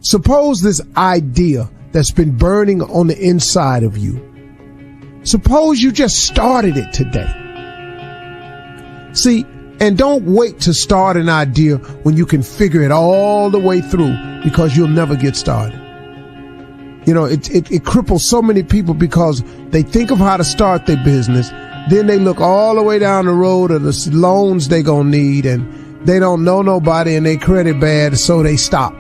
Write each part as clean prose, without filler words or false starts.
Suppose this idea that's been burning on the inside of you, suppose you just started it today. See, and don't wait to start an idea when you can figure it all the way through, because you'll never get started. You know, it cripples so many people because they think of how to start their business. Then they look all the way down the road of the loans they gonna need, and they don't know nobody and they credit bad, so they stop.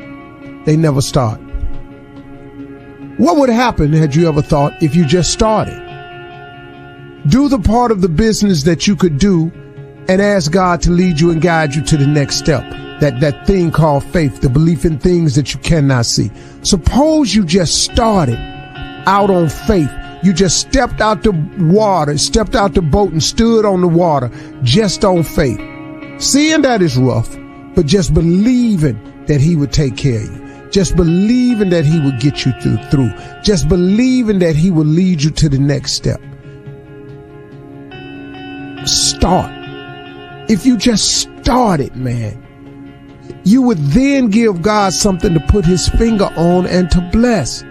They never start. What would happen, had you ever thought, if you just started? Do the part of the business that you could do and ask God to lead you and guide you to the next step. That thing called faith, the belief in things that you cannot see. Suppose you just started out on faith. You just stepped out the water, stepped out the boat and stood on the water just on faith. Seeing that is rough, but just believing that he would take care of you. Just believing that he would get you through. Just believing that he would lead you to the next step. Start. If you just started, man, you would then give God something to put his finger on and to bless.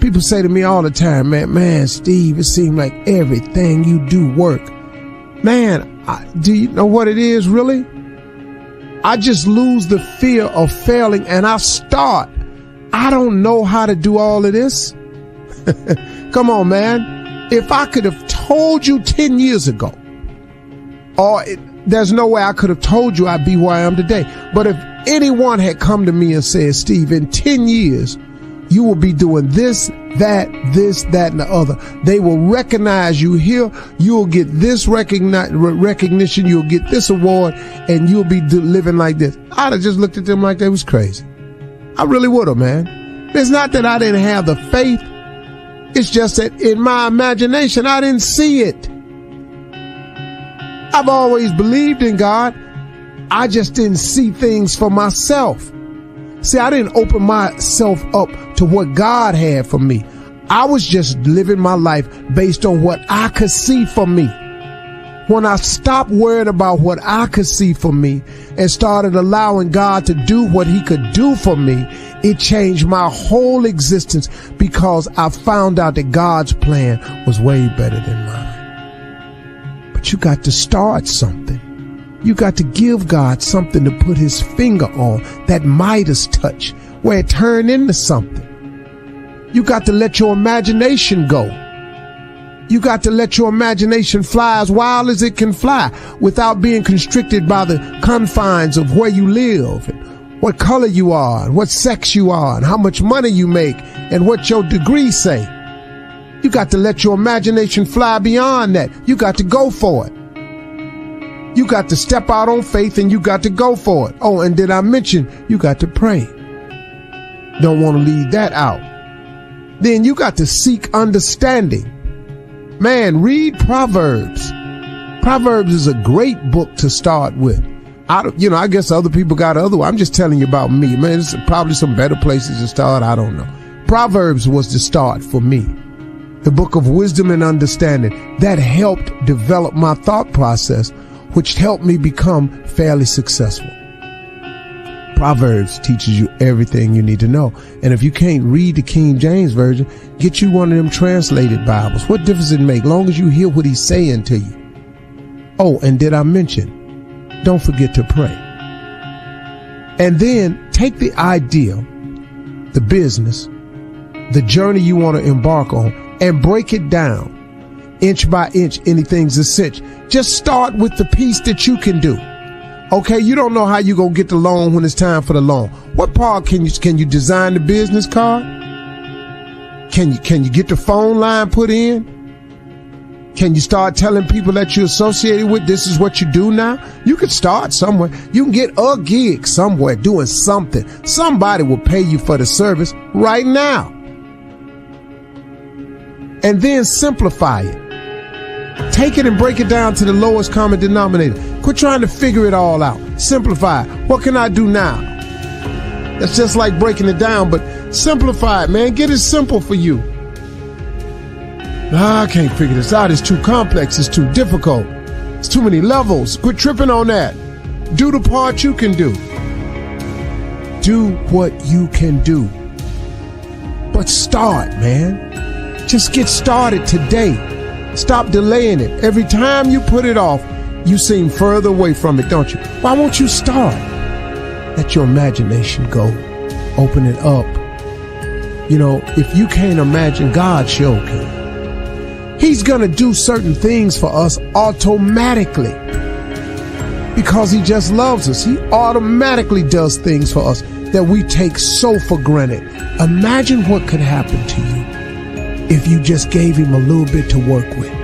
People say to me all the time, man, Steve, it seems like everything you do work. Man, do you know what it is really? I just lose the fear of failing and I start. I don't know how to do all of this. Come on, man. If I could have told you 10 years ago, there's no way I could have told you I'd be where I am today. But if anyone had come to me and said, Steve, in 10 years, you will be doing this, that, and the other. They will recognize you here. You'll get this recognition. You'll get this award, and you'll be living like this. I'd have just looked at them like they was crazy. I really would have, man. It's not that I didn't have the faith. It's just that in my imagination, I didn't see it. I've always believed in God. I just didn't see things for myself. See, I didn't open myself up to what God had for me. I was just living my life based on what I could see for me. When I stopped worrying about what I could see for me and started allowing God to do what he could do for me, it changed my whole existence, because I found out that God's plan was way better than mine. But you got to start something. You got to give God something to put his finger on, that Midas touch, where it turned into something. You got to let your imagination go. You got to let your imagination fly as wild as it can fly without being constricted by the confines of where you live, and what color you are, and what sex you are, and how much money you make, and what your degrees say. You got to let your imagination fly beyond that. You got to go for it. You got to step out on faith, and you got to go for it. Oh, and did I mention you got to pray? Don't want to leave that out. Then you got to seek understanding. Man, read Proverbs. Proverbs is a great book to start with. I guess other people got other. I'm just telling you about me. Man, there's probably some better places to start. I don't know. Proverbs was the start for me. The book of wisdom and understanding that helped develop my thought process, which helped me become fairly successful. Proverbs teaches you everything you need to know. And if you can't read the King James Version, get you one of them translated Bibles. What difference does it make? Long as you hear what he's saying to you. Oh, and did I mention, don't forget to pray. And then take the idea, the business, the journey you want to embark on, and break it down inch by inch. Anything's a cinch. Just start with the piece that you can do. Okay, you don't know how you gonna get the loan when it's time for the loan. What part can you design the business card? Can you get the phone line put in? Can you start telling people that you're associated with, this is what you do now? You can start somewhere. You can get a gig somewhere doing something. Somebody will pay you for the service right now. And then simplify it. Take it and break it down to the lowest common denominator. Quit trying to figure it all out. Simplify it. What can I do now? That's just like breaking it down, but simplify it, man. Get it simple for you. I can't figure this out. It's too complex. It's too difficult. It's too many levels. Quit tripping on that. Do the part you can do. do what you can do. But start, man. Just get started today. Stop delaying it. Every time you put it off, you seem further away from it, don't you? Why won't you start? Let your imagination go. Open it up. You know, if you can't imagine, God sure can. He's gonna do certain things for us automatically because he just loves us. He automatically does things for us that we take so for granted. Imagine what could happen to you if you just gave him a little bit to work with.